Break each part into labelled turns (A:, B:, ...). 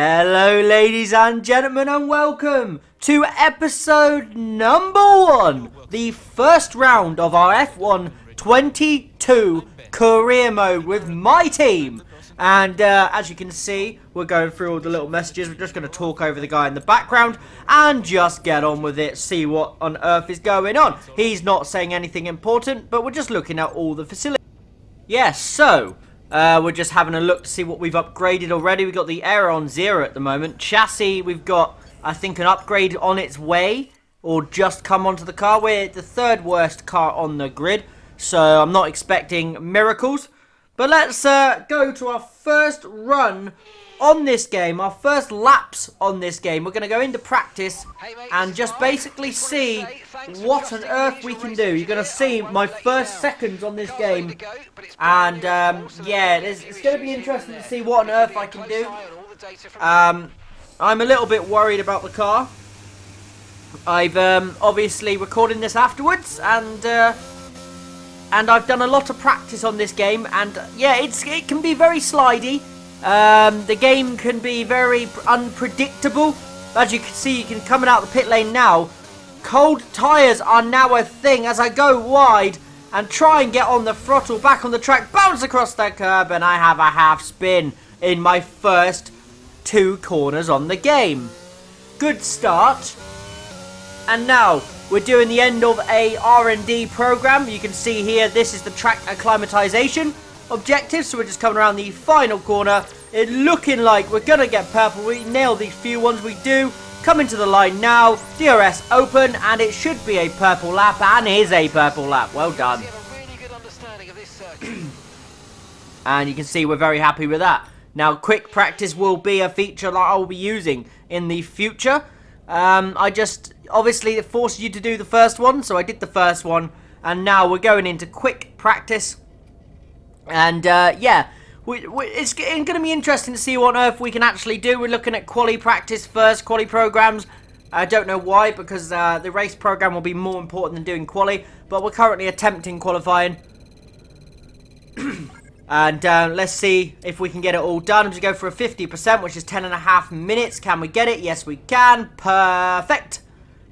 A: Hello ladies and gentlemen, and welcome to episode number 1, the first round of our F1 22 career mode with MyTeam. And as you can see, we're going through all the little messages. We're just going to talk over the guy in the background and just get on with it, see what on earth is going on. He's not saying anything important, but we're just looking at all the facilities. Yes, so we're just having a look to see what we've upgraded already. We've got the air on 0 at the moment. Chassis, we've got, I think, an upgrade on its way, or just come onto the car. We're the third worst car on the grid, so I'm not expecting miracles. But let's go to our first run on this game, our first laps on this game. We're going to go into practice and just basically see what on earth we can do. You're going to see my first seconds on this game. And yeah, it's going to be interesting to see what on earth I can do. I'm a little bit worried about the car. I've obviously recording this afterwards, and I've done a lot of practice on this game, and yeah, it can be very slidey. The game can be very unpredictable. As you can see, you can coming out the pit lane now. Cold tyres are now a thing as I go wide and try and get on the throttle, back on the track, bounce across the curb, and I have a half spin in my first 2 corners on the game. Good start. And now we're doing the end of a R&D program. You can see here, this is the track acclimatization objective. So we're just coming around the final corner. It looking like we're going to get purple. We nail these few ones. We do. Come into the line now. DRS open, and it should be a purple lap, and is a purple lap. Well done. And you can see we're very happy with that. Now, quick practice will be a feature that I'll be using in the future. I just, obviously, it forces you to do the first one, so I did the first one, and now we're going into quick practice. And yeah, it's going to be interesting to see what on earth we can actually do. We're looking at quali practice first, quali programs. I don't know why, because the race program will be more important than doing quali, but we're currently attempting qualifying. And let's see if we can get it all done. I'm just going for a 50%, which is 10.5 minutes. Can we get it? Yes, we can. Perfect.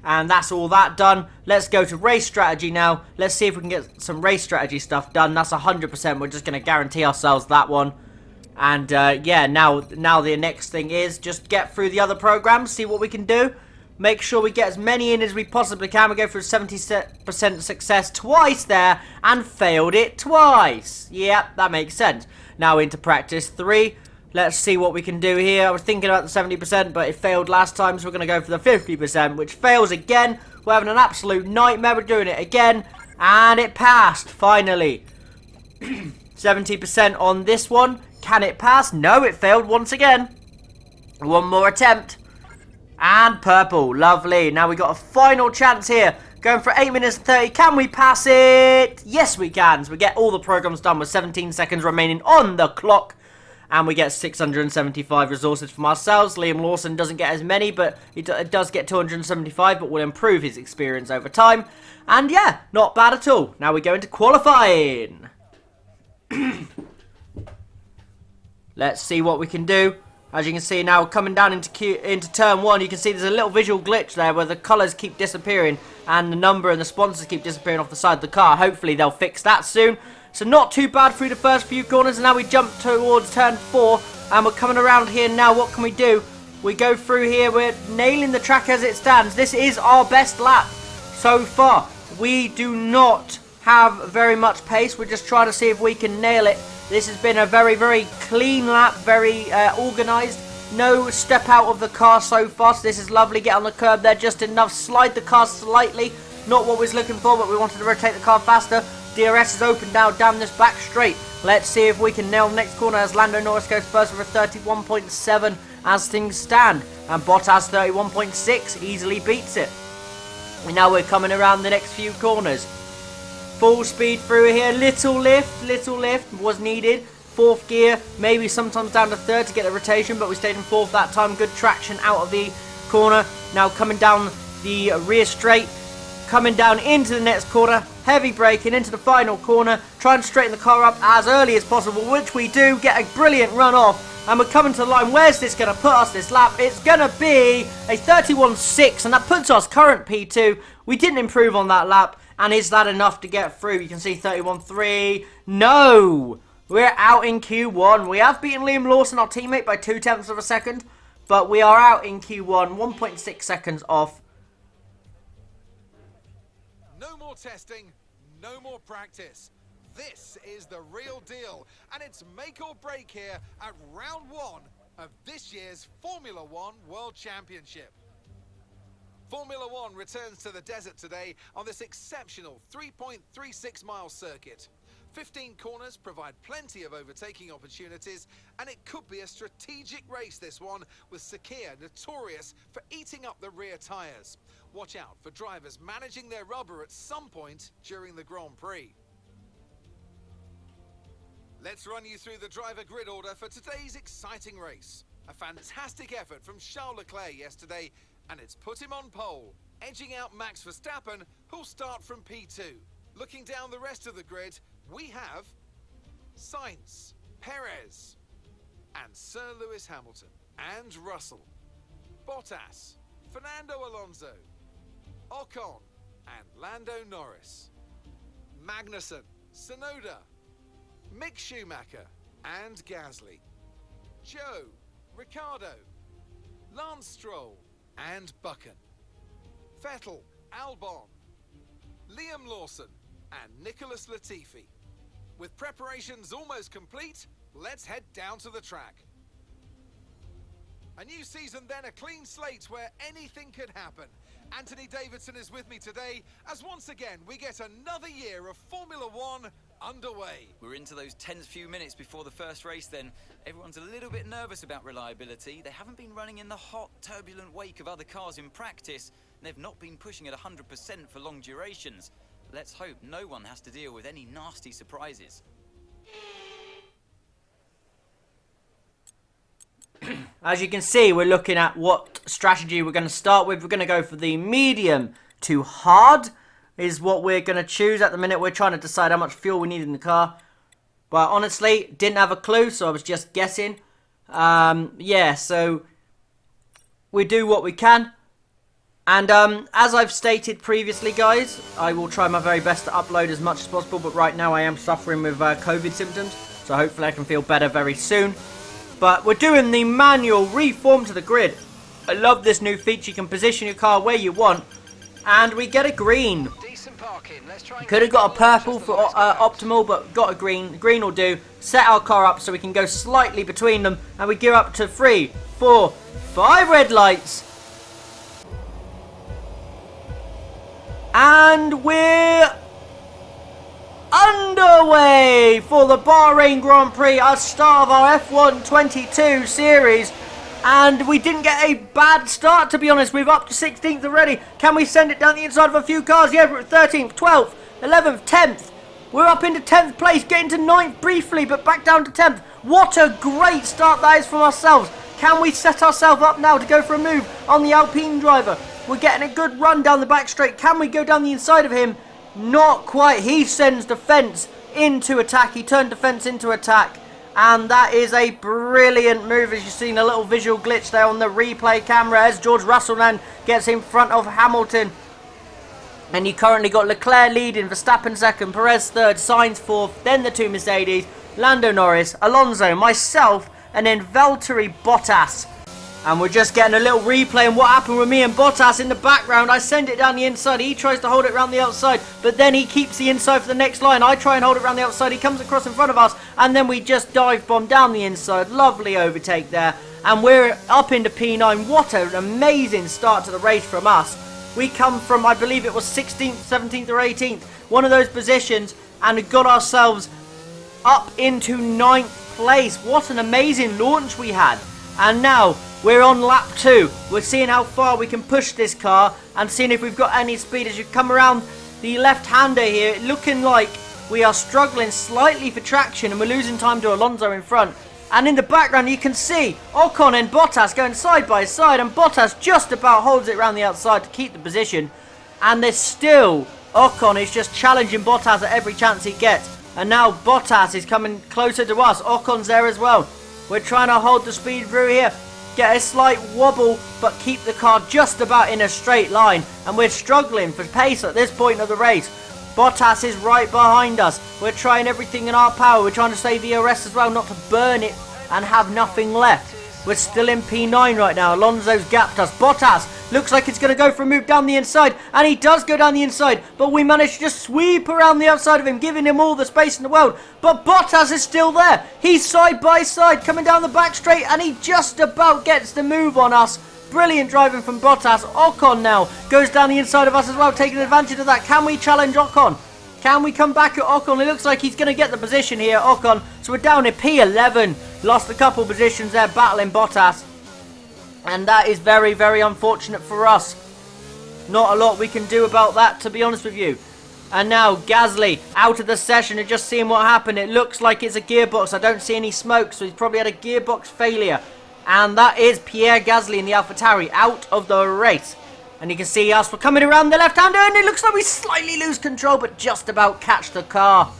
A: And that's all that done. Let's go to race strategy now. Let's see if we can get some race strategy stuff done. That's 100%. We're just going to guarantee ourselves that one. And yeah, now the next thing is just get through the other programs, see what we can do. Make sure we get as many in as we possibly can. We go for a 70% success twice there and failed it twice. Yep, that makes sense. Now into practice 3. Let's see what we can do here. I was thinking about the 70%, but it failed last time, so we're going to go for the 50%, which fails again. We're having an absolute nightmare. We're doing it again, and it passed, finally. 70% on this one. Can it pass? No, it failed once again. One more attempt. And purple. Lovely. Now we got a final chance here. Going for 8 minutes and 30. Can we pass it? Yes, we can. So we get all the programs done with 17 seconds remaining on the clock. And we get 675 resources from ourselves. Liam Lawson doesn't get as many, but he does get 275, but will improve his experience over time. And yeah, not bad at all. Now we go into qualifying. Let's see what we can do. As you can see now, coming down into turn 1, you can see there's a little visual glitch there where the colours keep disappearing and the number and the sponsors keep disappearing off the side of the car. Hopefully they'll fix that soon. So not too bad through the first few corners, and now we jump towards turn 4, and we're coming around here now. What can we do? We go through here, we're nailing the track as it stands. This is our best lap so far. We do not have very much pace. We're just trying to see if we can nail it. This has been a very, very clean lap, very organised. No step out of the car so far, so this is lovely. Get on the curb there just enough. Slide the car slightly. Not what we was looking for, but we wanted to rotate the car faster. DRS is open now down this back straight. Let's see if we can nail the next corner as Lando Norris goes first with a 31.7 as things stand. And Bottas 31.6 easily beats it. And now we're coming around the next few corners. Full speed through here. Little lift was needed. 4th gear, maybe sometimes down to 3rd to get the rotation, but we stayed in 4th that time. Good traction out of the corner. Now coming down the rear straight. Coming down into the next corner, heavy braking into the final corner, try and straighten the car up as early as possible, which we do, get a brilliant run off, And we're coming to the line. Where's this going to put us this lap? It's going to be a 31.6, and that puts us current P2. We didn't improve on that lap, and is that enough to get through? You can see 31.3. No! We're out in Q1. We have beaten Liam Lawson, our teammate, by 0.2 of a second, but we are out in Q1, 1.6 seconds off.
B: No more testing, no more practice. This is the real deal, and it's make or break here at round 1 of this year's Formula One World Championship. Formula One returns to the desert today on this exceptional 3.36 mile circuit. 15 corners provide plenty of overtaking opportunities, and it could be a strategic race, this one, with Sakia notorious for eating up the rear tyres. Watch out for drivers managing their rubber at some point during the Grand Prix. Let's run you through the driver grid order for today's exciting race. A fantastic effort from Charles Leclerc yesterday, and it's put him on pole, edging out Max Verstappen, who'll start from P2. Looking down the rest of the grid, we have Sainz, Perez, and Sir Lewis Hamilton, and Russell, Bottas, Fernando Alonso, Ocon, and Lando Norris, Magnussen, Tsunoda, Mick Schumacher, and Gasly, Joe, Ricciardo, Lance Stroll, and Buchan, Vettel, Albon, Liam Lawson, and Nicholas Latifi. With preparations almost complete, let's head down to the track. A new season then, a clean slate where anything could happen. Anthony Davidson is with me today as once again we get another year of Formula One underway.
C: We're into those tense few minutes before the first race then. Everyone's a little bit nervous about reliability. They haven't been running in the hot, turbulent wake of other cars in practice, and they've not been pushing at 100% for long durations. Let's hope no one has to deal with any nasty surprises.
A: As you can see, we're looking at what strategy we're going to start with. We're going to go for the medium to hard is what we're going to choose. At the minute, we're trying to decide how much fuel we need in the car. But honestly, didn't have a clue, so I was just guessing. Yeah, so we do what we can. And as I've stated previously, guys, I will try my very best to upload as much as possible. But right now, I am suffering with COVID symptoms. So hopefully I can feel better very soon. But we're doing the manual reform to the grid. I love this new feature. You can position your car where you want. And we get a green. Could have got a purple for optimal, but got a green. Green will do. Set our car up so we can go slightly between them. And we gear up to 3, 4, 5 red lights. And we're underway for the Bahrain Grand Prix, our start of our F1 22 series. And we didn't get a bad start, to be honest. We're up to 16th already. Can we send it down the inside of a few cars? Yeah, we're at 13th, 12th, 11th, 10th. We're up into 10th place, getting to 9th briefly, but back down to 10th. What a great start that is from ourselves. Can we set ourselves up now to go for a move on the Alpine driver? We're getting a good run down the back straight. Can we go down the inside of him? Not quite. He sends defence into attack. He turned defence into attack. And that is a brilliant move, as you've seen a little visual glitch there on the replay camera as George Russell then gets in front of Hamilton. And you currently got Leclerc leading, Verstappen second, Perez third, Sainz fourth, then the two Mercedes, Lando Norris, Alonso, myself, and then Valtteri Bottas. And we're just getting a little replay on what happened with me and Bottas in the background. I send it down the inside. He tries to hold it around the outside, but then he keeps the inside for the next line. I try and hold it around the outside. He comes across in front of us, and then we just dive bomb down the inside. Lovely overtake there. And we're up into P9. What an amazing start to the race from us. We come from, I believe it was 16th, 17th or 18th, one of those positions, and got ourselves up into 9th place. What an amazing launch we had. And now we're on lap 2. We're seeing how far we can push this car and seeing if we've got any speed. As you come around the left-hander here, looking like we are struggling slightly for traction and we're losing time to Alonso in front. And in the background you can see Ocon and Bottas going side by side, and Bottas just about holds it around the outside to keep the position. And there's still, Ocon is just challenging Bottas at every chance he gets. And now Bottas is coming closer to us. Ocon's there as well. We're trying to hold the speed through here. Get a slight wobble, but keep the car just about in a straight line. And we're struggling for pace at this point of the race. Bottas is right behind us. We're trying everything in our power. We're trying to save ERS as well, not to burn it and have nothing left. We're still in P9 right now. Alonso's gapped us. Bottas looks like it's going to go for a move down the inside. And he does go down the inside. But we managed to just sweep around the outside of him, giving him all the space in the world. But Bottas is still there. He's side by side, coming down the back straight. And he just about gets the move on us. Brilliant driving from Bottas. Ocon now goes down the inside of us as well, taking advantage of that. Can we challenge Ocon? Can we come back at Ocon? It looks like he's going to get the position here, Ocon. So we're down in P11. Lost a couple positions there, battling Bottas. And that is very, very unfortunate for us. Not a lot we can do about that, to be honest with you. And now Gasly out of the session and just seeing what happened. It looks like it's a gearbox. I don't see any smoke, so he's probably had a gearbox failure. And that is Pierre Gasly in the AlphaTauri out of the race. And you can see us, we're coming around the left-hander, and it looks like we slightly lose control, but just about catch the car.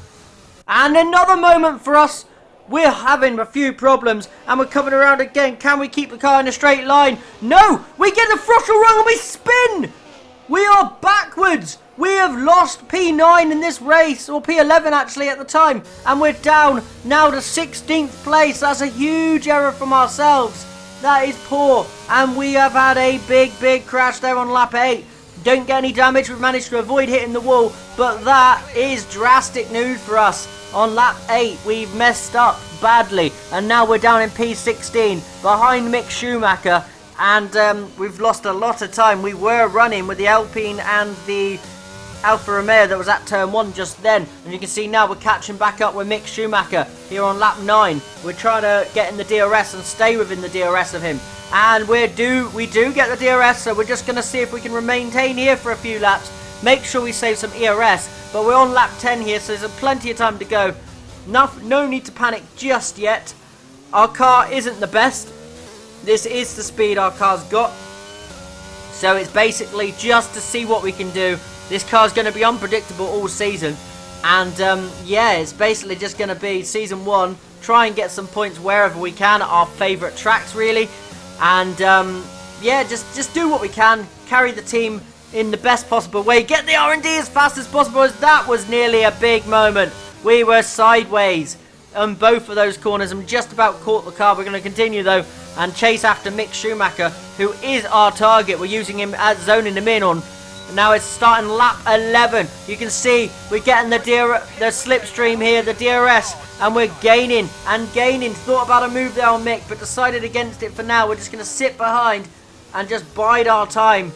A: And another moment for us. We're having a few problems, and we're coming around again. Can we keep the car in a straight line? No! We get the throttle wrong, and we spin! We are backwards! We have lost P9 in this race, or P11 actually at the time, and we're down now to 16th place. That's a huge error from ourselves. That is poor, and we have had a big crash there on lap 8. Don't get any damage, we've managed to avoid hitting the wall, but that is drastic news for us. On lap 8, we've messed up badly, and now we're down in P16, behind Mick Schumacher, and we've lost a lot of time. We were running with the Alpine and the Alfa Romeo that was at turn 1 just then, and you can see now we're catching back up with Mick Schumacher here on lap 9. We're trying to get in the DRS and stay within the DRS of him, and we do get the DRS, so we're just going to see if we can maintain here for a few laps, make sure we save some ERS, but we're on lap 10 here, so there's plenty of time to go. No need to panic just yet. Our car isn't the best. This is the speed our car's got, so it's basically just to see what we can do. This car's going to be unpredictable all season. And, yeah, it's basically just going to be Season 1. Try and get some points wherever we can at our favourite tracks, really. And, yeah, just do what we can. Carry the team in the best possible way. Get the R&D as fast as possible, as that was nearly a big moment. We were sideways on both of those corners and just about caught the car. We're going to continue, though, and chase after Mick Schumacher, who is our target. We're using him as zoning him in on. Now it's starting lap 11. You can see we're getting the slipstream here, the DRS, and we're gaining and gaining. Thought about a move there on Mick, but decided against it for now. We're just going to sit behind and just bide our time.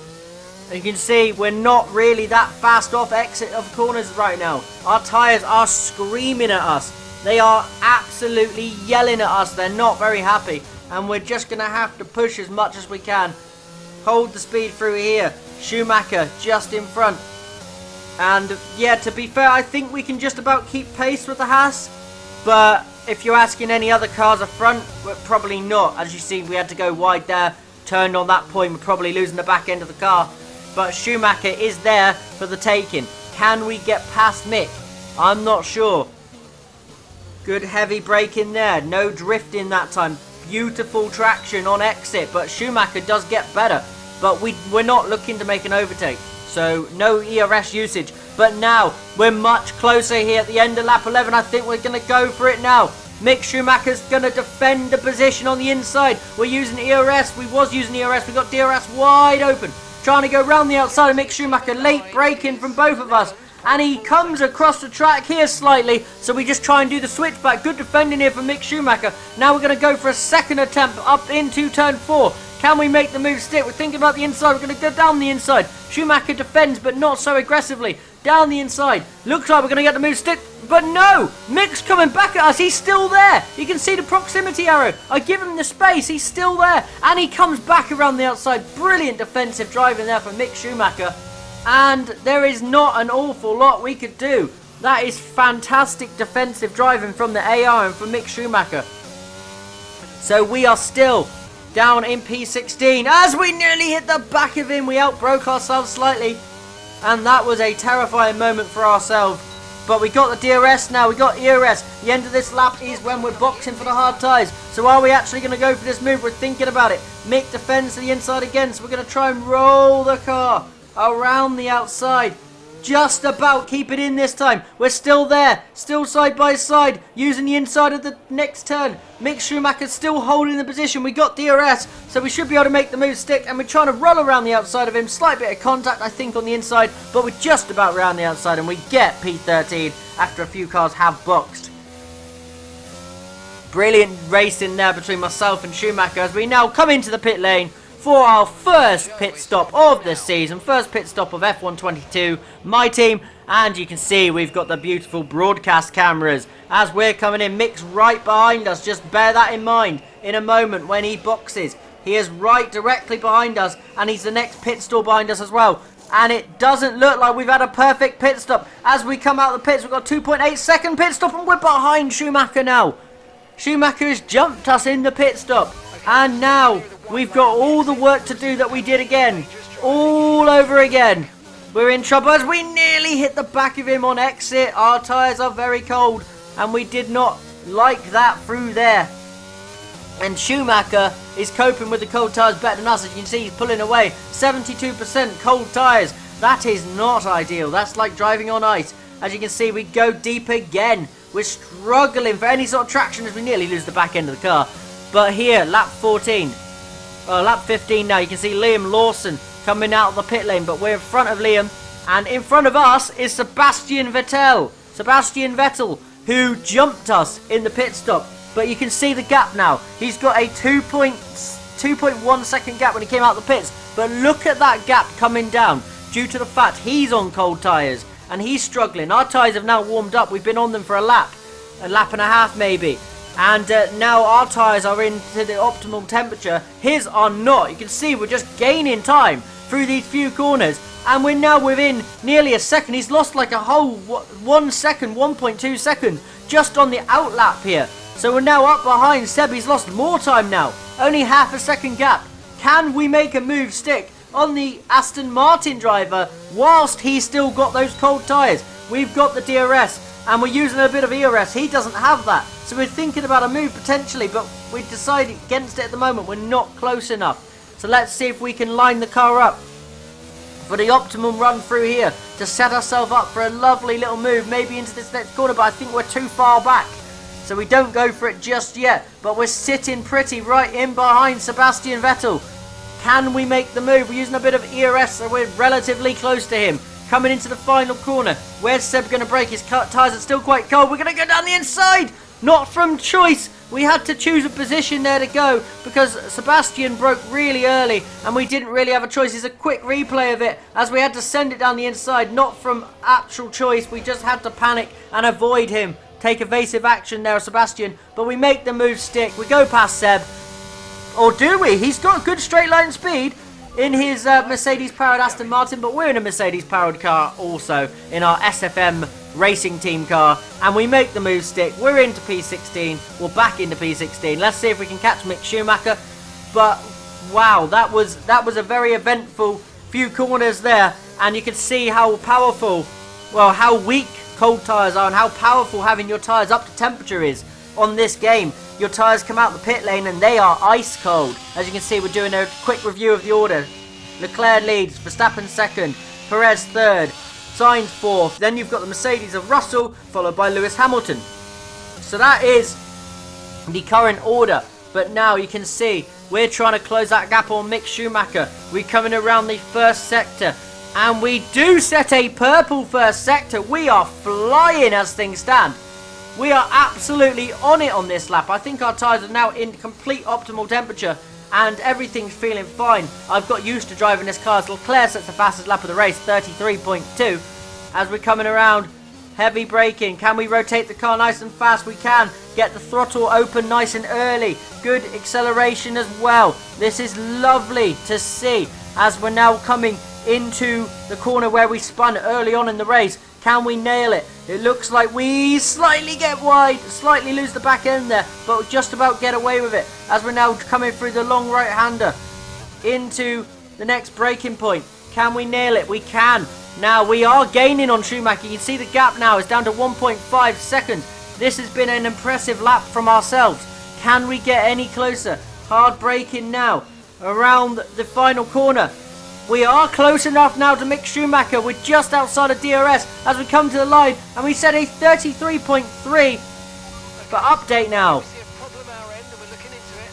A: And you can see we're not really that fast off exit of corners right now. Our tyres are screaming at us. They are absolutely yelling at us. They're not very happy. And we're just going to have to push as much as we can. Hold the speed through here. Schumacher just in front. And yeah, to be fair, I think we can just about keep pace with the Haas. But if you're asking any other cars up front, we're probably not. As you see, we had to go wide there. Turned on that point, we're probably losing the back end of the car. But Schumacher is there for the taking. Can we get past Mick? I'm not sure. Good heavy brake in there. No drifting that time. Beautiful traction on exit. But Schumacher does get better. But we're not looking to make an overtake. So no ERS usage. But now we're much closer here at the end of lap 11. I think we're going to go for it now. Mick Schumacher's going to defend the position on the inside. We're using ERS. We was using ERS. We got DRS wide open. Trying to go round the outside of Mick Schumacher. Late braking from both of us. And he comes across the track here slightly. So we just try and do the switchback. Good defending here from Mick Schumacher. Now we're going to go for a second attempt up into turn 4. Can we make the move stick? We're thinking about the inside. We're going to go down the inside. Schumacher defends, but not so aggressively. Down the inside. Looks like we're going to get the move stick. But no! Mick's coming back at us. He's still there. You can see the proximity arrow. I give him the space. He's still there. And he comes back around the outside. Brilliant defensive driving there for Mick Schumacher. And there is not an awful lot we could do. That is fantastic defensive driving from the AR and from Mick Schumacher. So we are still down in P16 as we nearly hit the back of him. We outbroke ourselves slightly, and that was a terrifying moment for ourselves. But we got the DRS now, we got ERS. The end of this lap is when we're boxing for the hard tyres. So are we actually going to go for this move? We're thinking about it. Mick defends to the inside again, so we're going to try and roll the car around the outside. Just about keep it in this time. We're still there, still side by side, using the inside of the next turn. Mick Schumacher's still holding the position. We got DRS, so we should be able to make the move stick, and we're trying to roll around the outside of him. Slight bit of contact, I think, on the inside, but we're just about around the outside, and we get P13 after a few cars have boxed. Brilliant racing there between myself and Schumacher as we now come into the pit lane for our first pit stop of the season, first pit stop of F122, my team, and you can see we've got the beautiful broadcast cameras as we're coming in. Mick's right behind us, just bear that in mind in a moment when he boxes. He is right directly behind us, and he's the next pit stall behind us as well. And it doesn't look like we've had a perfect pit stop. As we come out of the pits, we've got a 2.8 second pit stop, and we're behind Schumacher now. Schumacher has jumped us in the pit stop, and now we've got all the work to do that we did again, all over again. We're in trouble as we nearly hit the back of him on exit. Our tyres are very cold, and we did not like that through there. And Schumacher is coping with the cold tyres better than us. As you can see, he's pulling away. 72% cold tyres. That is not ideal. That's like driving on ice. As you can see, we go deep again. We're struggling for any sort of traction as we nearly lose the back end of the car. But here, lap 15 now, you can see Liam Lawson coming out of the pit lane, but we're in front of Liam, and in front of us is Sebastian Vettel, who jumped us in the pit stop. But you can see the gap now. He's got a 2.1 second gap when he came out of the pits, but look at that gap coming down due to the fact he's on cold tyres and he's struggling. Our tyres have now warmed up. We've been on them for a lap and a half maybe. And now our tyres are into the optimal temperature. His are not. You can see we're just gaining time through these few corners. And we're now within nearly a second. He's lost like a whole 1 second, 1.2 seconds just on the out lap here. So we're now up behind Seb. He's lost more time now. Only half a second gap. Can we make a move stick on the Aston Martin driver whilst he's still got those cold tyres? We've got the DRS. And we're using a bit of ERS. He doesn't have that. So we're thinking about a move potentially, but we decided against it at the moment. We're not close enough. So let's see if we can line the car up for the optimum run through here to set ourselves up for a lovely little move, maybe into this next corner, but I think we're too far back. So we don't go for it just yet, but we're sitting pretty right in behind Sebastian Vettel. Can we make the move? We're using a bit of ERS, so we're relatively close to him. Coming into the final corner. Where's Seb going to break? His tyres are still quite cold. We're going to go down the inside. Not from choice. We had to choose a position there to go because Sebastian broke really early and we didn't really have a choice. It's a quick replay of it as we had to send it down the inside. Not from actual choice. We just had to panic and avoid him. Take evasive action there, Sebastian. But we make the move stick. We go past Seb. Or do we? He's got good straight line speed in his Mercedes-powered Aston Martin, but we're in a Mercedes-powered car also in our SFM Racing Team car, and we make the move stick. We're into P16. We're back into P16. Let's see if we can catch Mick Schumacher. But wow, that was a very eventful few corners there, and you can see how powerful, well, how weak cold tyres are and how powerful having your tyres up to temperature is on this game. Your tyres come out the pit lane and they are ice cold. As you can see, we're doing a quick review of the order. Leclerc leads, Verstappen second, Perez third, Sainz fourth. Then you've got the Mercedes of Russell, followed by Lewis Hamilton. So that is the current order. But now you can see we're trying to close that gap on Mick Schumacher. We're coming around the first sector. And we do set a purple first sector. We are flying as things stand. We are absolutely on it on this lap. I think our tyres are now in complete optimal temperature and everything's feeling fine. I've got used to driving this car. Leclerc sets the fastest lap of the race, 33.2. As we're coming around, heavy braking. Can we rotate the car nice and fast? We can. Get the throttle open nice and early. Good acceleration as well. This is lovely to see as we're now coming into the corner where we spun early on in the race. Can we nail it? It looks like we slightly get wide, slightly lose the back end there, but just about get away with it as we're now coming through the long right-hander into the next braking point. Can we nail it? We can. Now we are gaining on Schumacher. You can see the gap now is down to 1.5 seconds. This has been an impressive lap from ourselves. Can we get any closer? Hard braking now around the final corner. We are close enough now to Mick Schumacher. We're just outside of DRS as we come to the line, and we set a 33.3. But update now.
D: We see a problem our end and we're looking into it.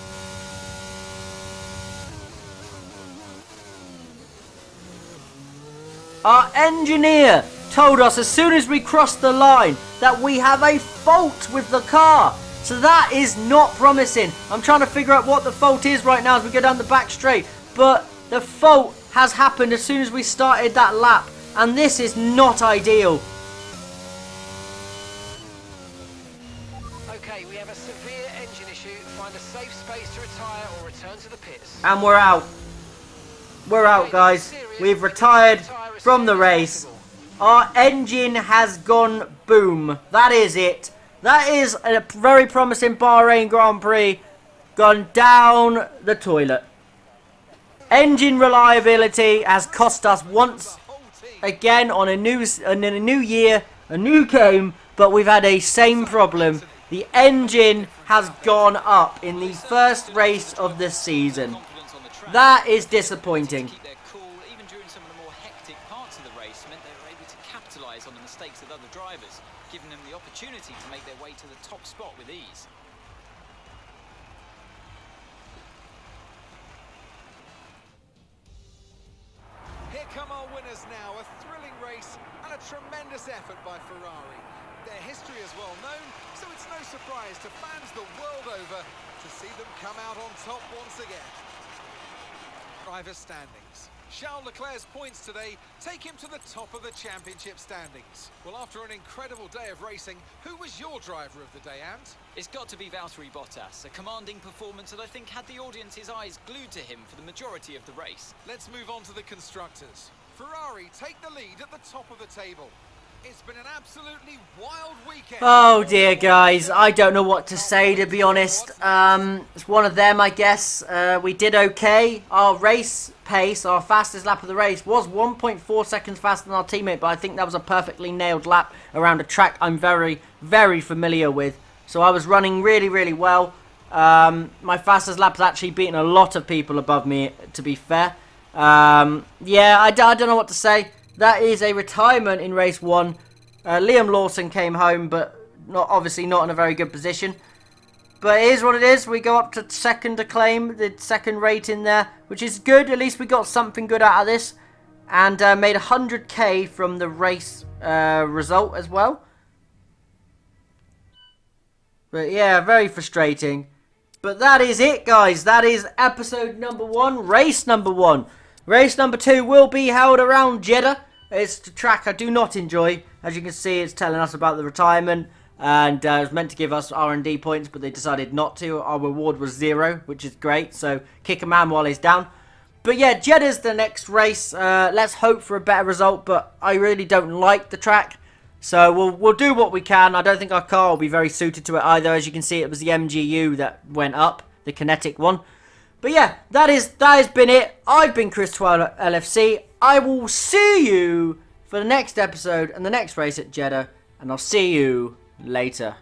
A: Our engineer told us as soon as we crossed the line that we have a fault with the car. So that is not promising. I'm trying to figure out what the fault is right now as we go down the back straight. But the fault has happened as soon as we started that lap. And this is not ideal.
D: Okay, we have a severe engine issue. Find a safe space to retire or return to the pits.
A: And we're out. We're out, guys. We've retired from the race. Our engine has gone boom. That is it. That is a very promising Bahrain Grand Prix gone down the toilet. Engine reliability has cost us once again on a new year, a new game, but we've had a same problem. The engine has gone up in the first race of the season. That is disappointing.
C: Even during some of the more hectic parts of the race meant they were able to capitalise on the mistakes of other drivers, giving them the opportunity to make their way to the top spot with ease.
B: Here come our winners now, a thrilling race and a tremendous effort by Ferrari. Their history is well known, so it's no surprise to fans the world over to see them come out on top once again. Driver standings. Charles Leclerc's points today take him to the top of the championship standings. Well, after an incredible day of racing, who was your driver of the day, Ant?
C: It's got to be Valtteri Bottas, a commanding performance that I think had the audience's eyes glued to him for the majority of the race.
B: Let's move on to the constructors. Ferrari take the lead at the top of the table. It's been an absolutely wild weekend.
A: Oh dear, guys, I don't know what to say, to be honest. It's one of them, I guess. We did okay. Our race pace, our fastest lap of the race, was 1.4 seconds faster than our teammate, but I think that was a perfectly nailed lap around a track I'm very, very familiar with. So I was running really, really well. My fastest lap has actually beaten a lot of people above me, to be fair. Yeah, I don't know what to say. That is a retirement in race 1. Liam Lawson came home, but obviously not in a very good position. But it is what it is. We go up to second acclaim, the second rating there, which is good. At least we got something good out of this. And made 100k from the race result as well. But yeah, very frustrating. But that is it, guys. That is episode number 1, race number 1. Race number 2 will be held around Jeddah. It's the track I do not enjoy. As you can see, it's telling us about the retirement. And it was meant to give us R&D points, but they decided not to. Our reward was 0, which is great. So, kick a man while he's down. But yeah, Jeddah's the next race. Let's hope for a better result, but I really don't like the track. So, we'll do what we can. I don't think our car will be very suited to it either. As you can see, it was the MGU that went up, the kinetic one. But yeah, that has been it. I've been Chris12 LFC. I will see you for the next episode and the next race at Jeddah. And I'll see you later.